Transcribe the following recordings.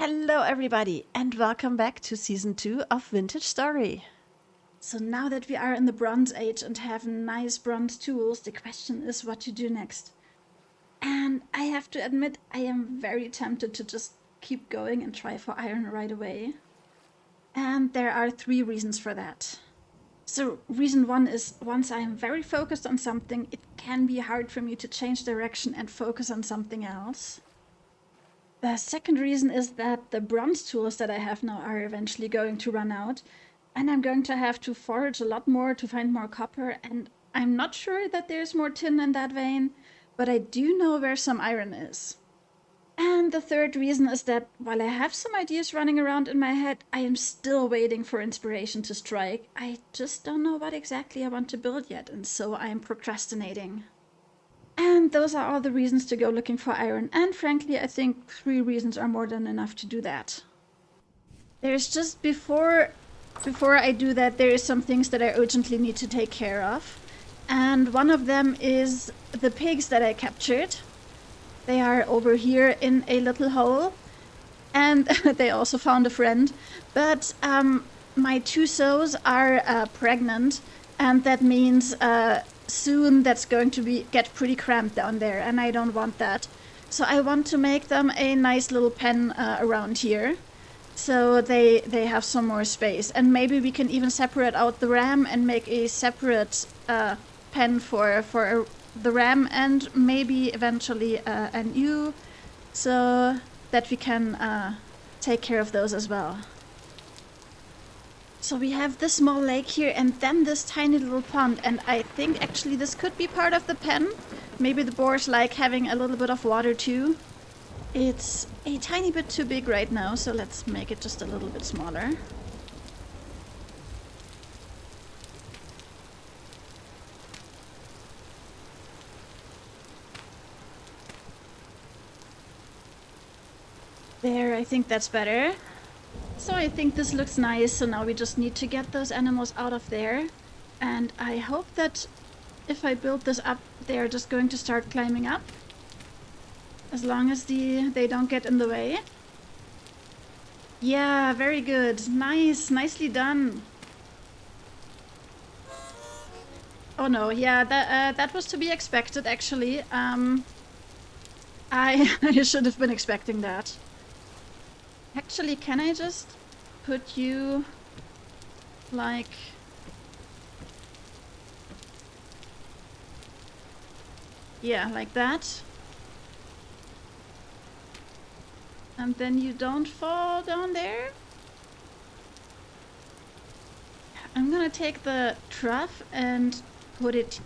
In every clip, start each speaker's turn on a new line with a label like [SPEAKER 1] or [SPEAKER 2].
[SPEAKER 1] Hello everybody and welcome back to season 2 of Vintage Story. So now that we are in the Bronze Age and have nice bronze tools, the question is what to do next. And I have to admit I am very tempted to just keep going and try for iron right away. And there are 3 reasons for that. So reason 1 is once I am very focused on something, it can be hard for me to change direction and focus on something else. The second reason is that the bronze tools that I have now are eventually going to run out, and I'm going to have to forage a lot more to find more copper, and I'm not sure that there's more tin in that vein, but I do know where some iron is. And the third reason is that while I have some ideas running around in my head, I am still waiting for inspiration to strike. I just don't know what exactly I want to build yet, and so I'm procrastinating. And those are all the reasons to go looking for iron. And frankly, I think 3 reasons are more than enough to do that. There's just before I do that, there is some things that I urgently need to take care of. And one of them is the pigs that I captured. They are over here in a little hole. And they also found a friend. But my 2 sows are pregnant. And that means soon that's going to get pretty cramped down there, and I don't want that. So I want to make them a nice little pen around here, so they have some more space. And maybe we can even separate out the ram and make a separate pen for the ram, and maybe eventually an ewe, so that we can take care of those as well. So we have this small lake here and then this tiny little pond, and I think actually this could be part of the pen. Maybe the boars like having a little bit of water too. It's a tiny bit too big right now, so let's make it just a little bit smaller. There, I think that's better. So I think this looks nice, so now we just need to get those animals out of there. And I hope that if I build this up, they are just going to start climbing up. As long as they don't get in the way. Yeah, very good. Nice, nicely done. Oh no, yeah, that was to be expected actually. I should have been expecting that. Actually, can I just put you like... Yeah, like that. And then you don't fall down there. I'm gonna take the trough and put it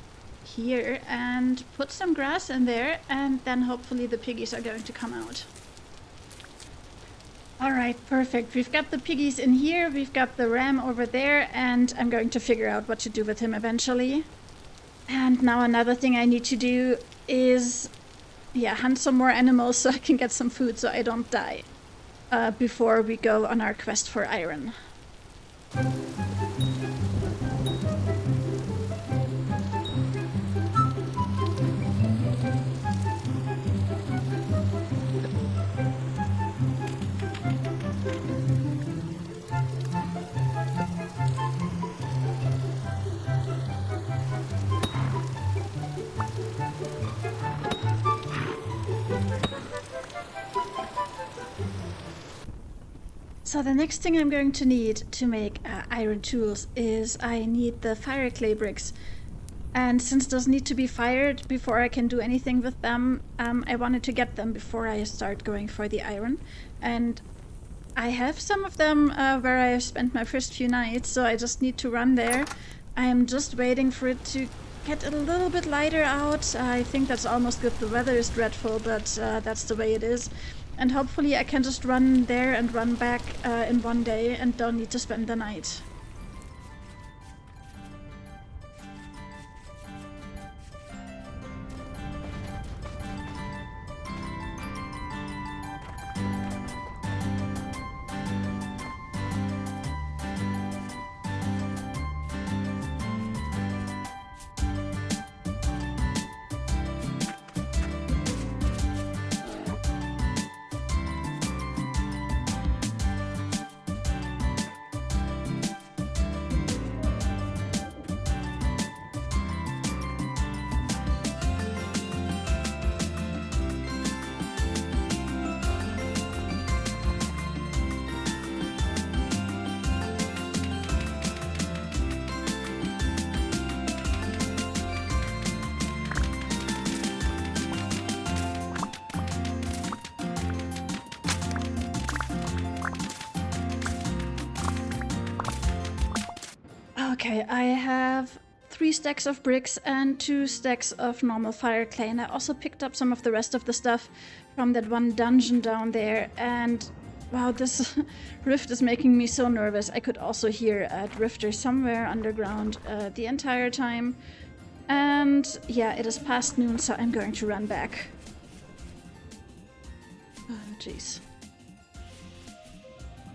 [SPEAKER 1] here and put some grass in there, and then hopefully the piggies are going to come out. Alright, perfect. We've got the piggies in here, we've got the ram over there, and I'm going to figure out what to do with him eventually. And now another thing I need to do is, hunt some more animals so I can get some food so I don't die before we go on our quest for iron. So the next thing I'm going to need to make iron tools is I need the fire clay bricks. And since those need to be fired before I can do anything with them, I wanted to get them before I start going for the iron. And I have some of them where I spent my first few nights, so I just need to run there. I am just waiting for it to get a little bit lighter out. I think that's almost good. The weather is dreadful, but that's the way it is. And hopefully I can just run there and run back in one day and don't need to spend the night. Okay, I have 3 stacks of bricks and 2 stacks of normal fire clay, and I also picked up some of the rest of the stuff from that one dungeon down there, and wow, this rift is making me so nervous. I could also hear a drifter somewhere underground the entire time. And yeah, it is past noon, so I'm going to run back. Oh, jeez.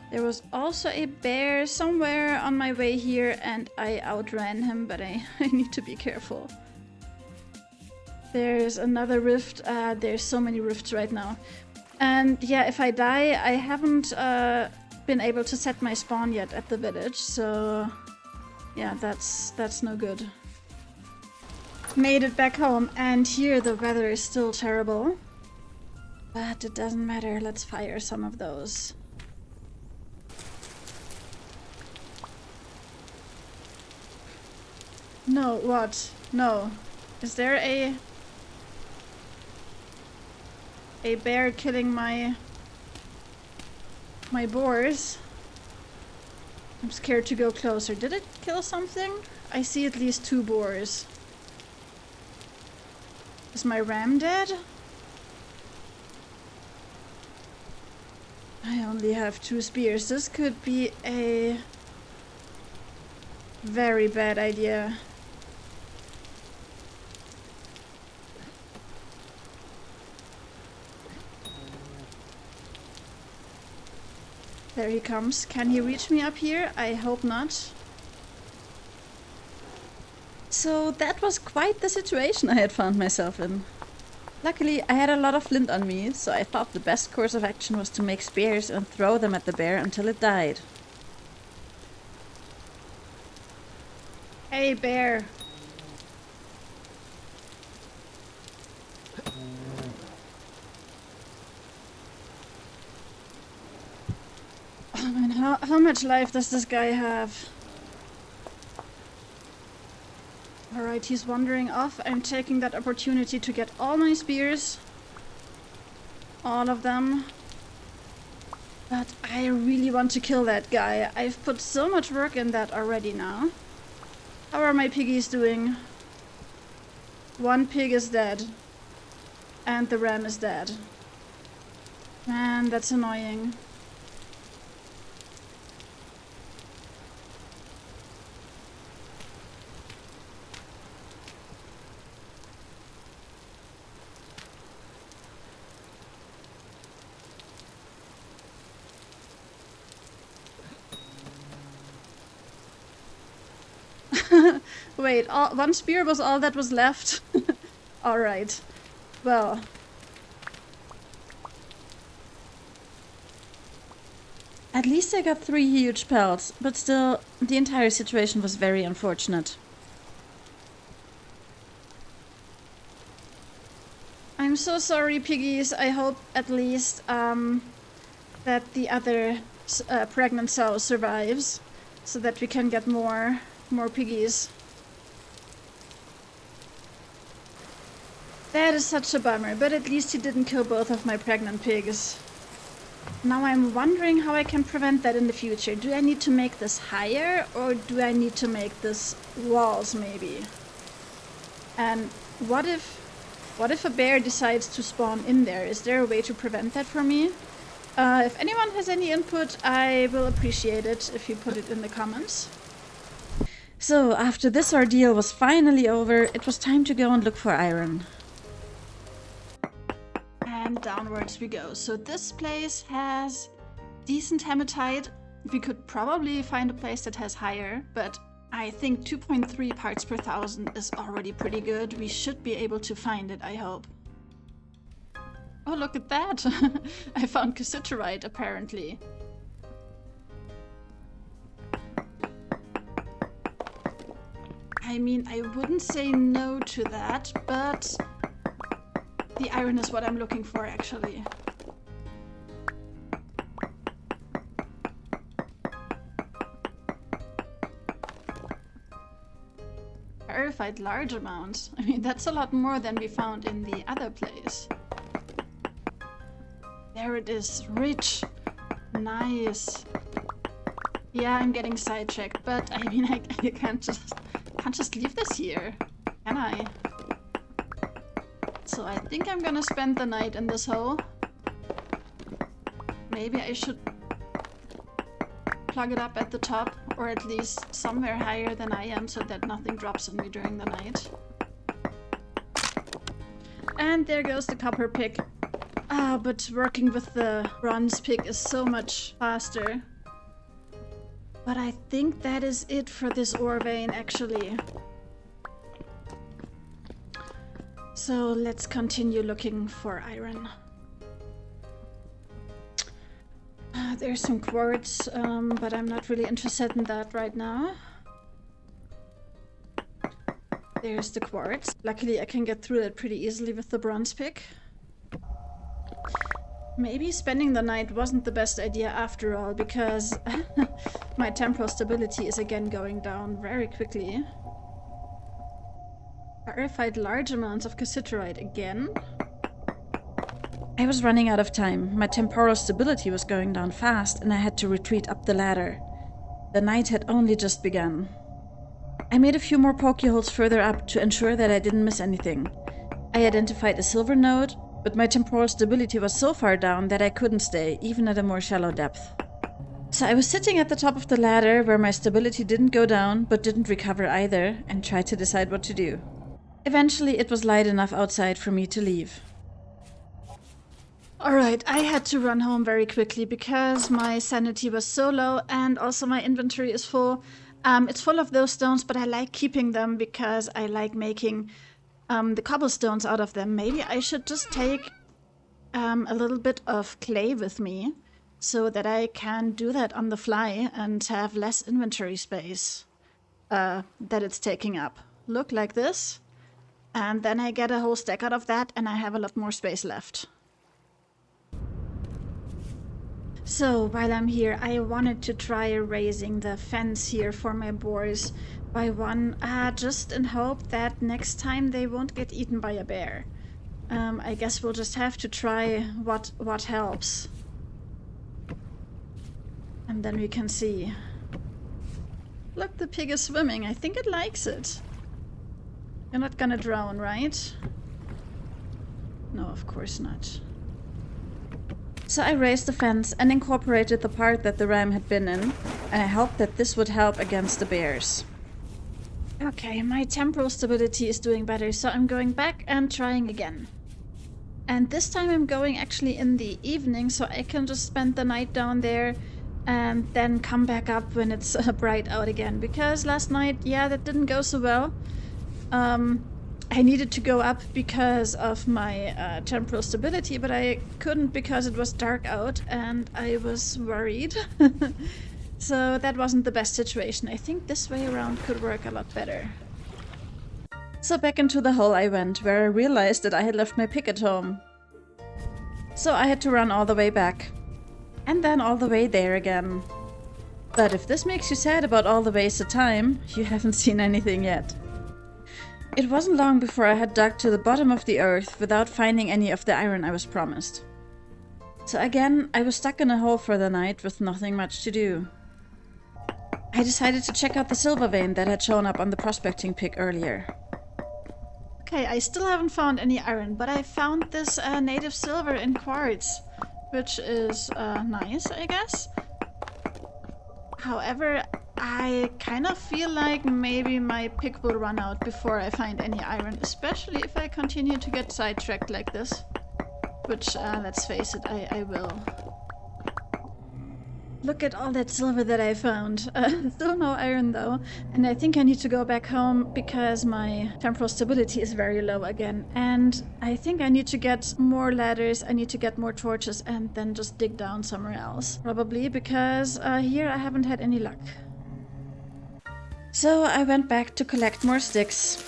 [SPEAKER 1] There was also a bear somewhere on my way here, and I outran him, but I need to be careful. There's another rift. There's so many rifts right now. And yeah, if I die, I haven't been able to set my spawn yet at the village, so yeah, that's no good. Made it back home, and here the weather is still terrible. But it doesn't matter, let's fire some of those. No, what? No. Is there a bear killing my boars? I'm scared to go closer. Did it kill something? I see at least 2 boars. Is my ram dead? I only have 2 spears. This could be a very bad idea. There he comes. Can he reach me up here? I hope not. So that was quite the situation I had found myself in. Luckily, I had a lot of flint on me, so I thought the best course of action was to make spears and throw them at the bear until it died. Hey, bear! Oh man, how much life does this guy have? Alright, he's wandering off. I'm taking that opportunity to get all my spears. All of them. But I really want to kill that guy. I've put so much work in that already now. How are my piggies doing? 1 pig is dead. And the ram is dead. Man, that's annoying. Wait, 1 spear was all that was left? Alright. Well. At least I got 3 huge pelts, but still, the entire situation was very unfortunate. I'm so sorry, piggies. I hope at least that the other pregnant sow survives, so that we can get more piggies. That is such a bummer, but at least he didn't kill both of my pregnant pigs. Now I'm wondering how I can prevent that in the future. Do I need to make this higher, or do I need to make this walls maybe? And what if a bear decides to spawn in there? Is there a way to prevent that for me? If anyone has any input, I will appreciate it if you put it in the comments. So, after this ordeal was finally over, it was time to go and look for iron. And downwards we go. So this place has decent hematite. We could probably find a place that has higher, but I think 2.3 parts per thousand is already pretty good. We should be able to find it, I hope. Oh, look at that! I found cassiterite, apparently. I mean, I wouldn't say no to that, but the iron is what I'm looking for, actually. Verified large amounts. I mean, that's a lot more than we found in the other place. There it is. Rich. Nice. Yeah, I'm getting sidetracked, but I mean, I can't just leave this here, can I? So I think I'm gonna spend the night in this hole. Maybe I should plug it up at the top, or at least somewhere higher than I am, so that nothing drops on me during the night. And there goes the copper pick. Ah, but working with the bronze pick is so much faster. But I think that is it for this ore vein, actually. So let's continue looking for iron. There's some quartz, but I'm not really interested in that right now. There's the quartz. Luckily I can get through that pretty easily with the bronze pick. Maybe spending the night wasn't the best idea after all, because my temporal stability is again going down very quickly. Clarified large amounts of cassiterite again. I was running out of time. My temporal stability was going down fast, and I had to retreat up the ladder. The night had only just begun. I made a few more pokeholes further up to ensure that I didn't miss anything. I identified a silver node, but my temporal stability was so far down that I couldn't stay, even at a more shallow depth. So I was sitting at the top of the ladder where my stability didn't go down, but didn't recover either, and tried to decide what to do. Eventually it was light enough outside for me to leave. Alright, I had to run home very quickly because my sanity was so low, and also my inventory is full. It's full of those stones, but I like keeping them because I like making the cobblestones out of them. Maybe I should just take a little bit of clay with me so that I can do that on the fly and have less inventory space that it's taking up. Look like this. And then I get a whole stack out of that and I have a lot more space left. So while I'm here, I wanted to try raising the fence here for my boars by one, just in hope that next time they won't get eaten by a bear. I guess we'll just have to try what helps. And then we can see. Look, the pig is swimming. I think it likes it. You're not gonna drown, right? No, of course not. So I raised the fence and incorporated the part that the ram had been in, and I hoped that this would help against the bears. Okay, my temporal stability is doing better, so I'm going back and trying again. And this time I'm going actually in the evening, so I can just spend the night down there and then come back up when it's bright out again. Because last night, yeah, that didn't go so well. I needed to go up because of my temporal stability, but I couldn't because it was dark out and I was worried. So that wasn't the best situation. I think this way around could work a lot better. So back into the hole I went, where I realized that I had left my pick at home. So I had to run all the way back. And then all the way there again. But if this makes you sad about all the wasted time, you haven't seen anything yet. It wasn't long before I had dug to the bottom of the earth without finding any of the iron I was promised. So again, I was stuck in a hole for the night with nothing much to do. I decided to check out the silver vein that had shown up on the prospecting pick earlier. Okay, I still haven't found any iron, but I found this native silver in quartz, which is nice, I guess. However, I kind of feel like maybe my pick will run out before I find any iron, especially if I continue to get sidetracked like this. Which, let's face it, I will. Look at all that silver that I found. Still no iron though. And I think I need to go back home because my temporal stability is very low again. And I think I need to get more ladders, I need to get more torches and then just dig down somewhere else. Probably because here I haven't had any luck. So I went back to collect more sticks.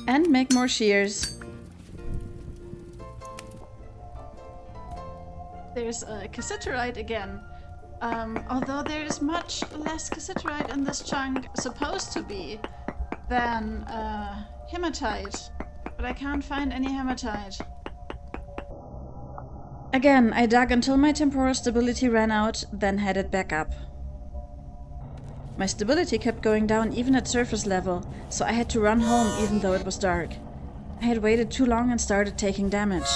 [SPEAKER 1] And make more shears. There's cassiterite again. Although there is much less cassiterite in this chunk, supposed to be, than hematite. But I can't find any hematite. Again, I dug until my temporal stability ran out, then headed back up. My stability kept going down even at surface level, so I had to run home even though it was dark. I had waited too long and started taking damage.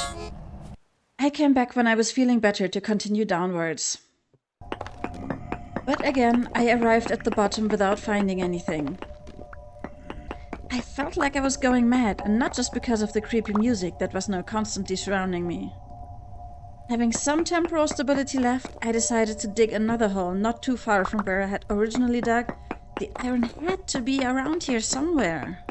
[SPEAKER 1] I came back when I was feeling better to continue downwards. But again, I arrived at the bottom without finding anything. I felt like I was going mad, and not just because of the creepy music that was now constantly surrounding me. Having some temporal stability left, I decided to dig another hole not too far from where I had originally dug. The iron had to be around here somewhere.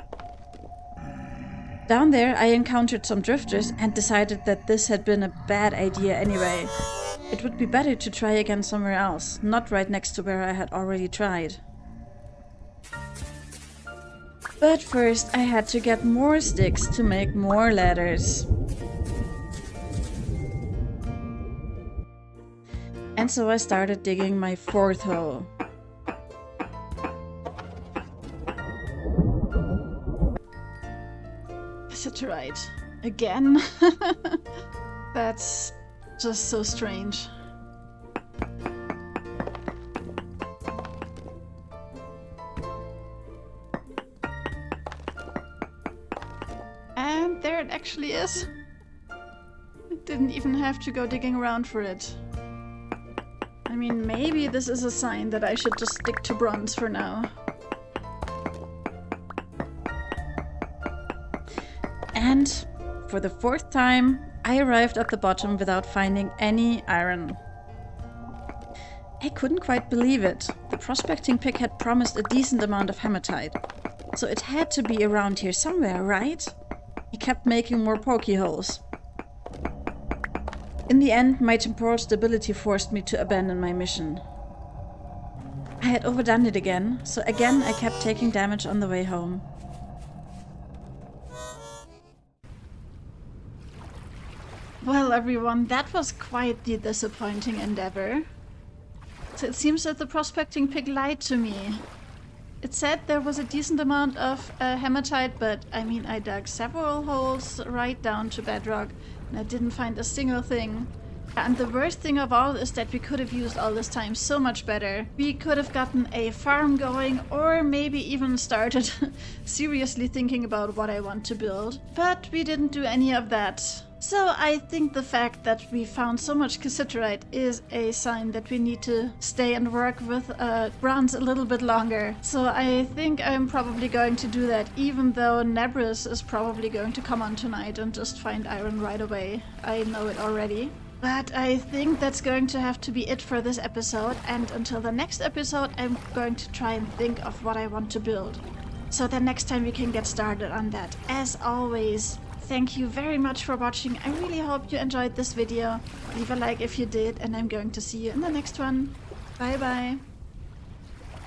[SPEAKER 1] Down there I encountered some drifters and decided that this had been a bad idea anyway. It would be better to try again somewhere else, not right next to where I had already tried. But first I had to get more sticks to make more ladders. And so I started digging my fourth hole. Is it right? Again? That's just so strange. And there it actually is. I didn't even have to go digging around for it. I mean, maybe this is a sign that I should just stick to bronze for now. And for the fourth time, I arrived at the bottom without finding any iron. I couldn't quite believe it. The prospecting pick had promised a decent amount of hematite, so it had to be around here somewhere, right? He kept making more pokey holes. In the end, my temporal stability forced me to abandon my mission. I had overdone it again, so again I kept taking damage on the way home. Well everyone, that was quite the disappointing endeavor. So it seems that the prospecting pig lied to me. It said there was a decent amount of hematite, but I mean I dug several holes right down to bedrock and I didn't find a single thing. And the worst thing of all is that we could have used all this time so much better. We could have gotten a farm going, or maybe even started seriously thinking about what I want to build. But we didn't do any of that. So I think the fact that we found so much cassiterite is a sign that we need to stay and work with bronze a little bit longer. So I think I'm probably going to do that, even though Nebris is probably going to come on tonight and just find iron right away. I know it already. But I think that's going to have to be it for this episode, and until the next episode I'm going to try and think of what I want to build. So that next time we can get started on that. As always, thank you very much for watching. I really hope you enjoyed this video. Leave a like if you did, and I'm going to see you in the next one. Bye bye.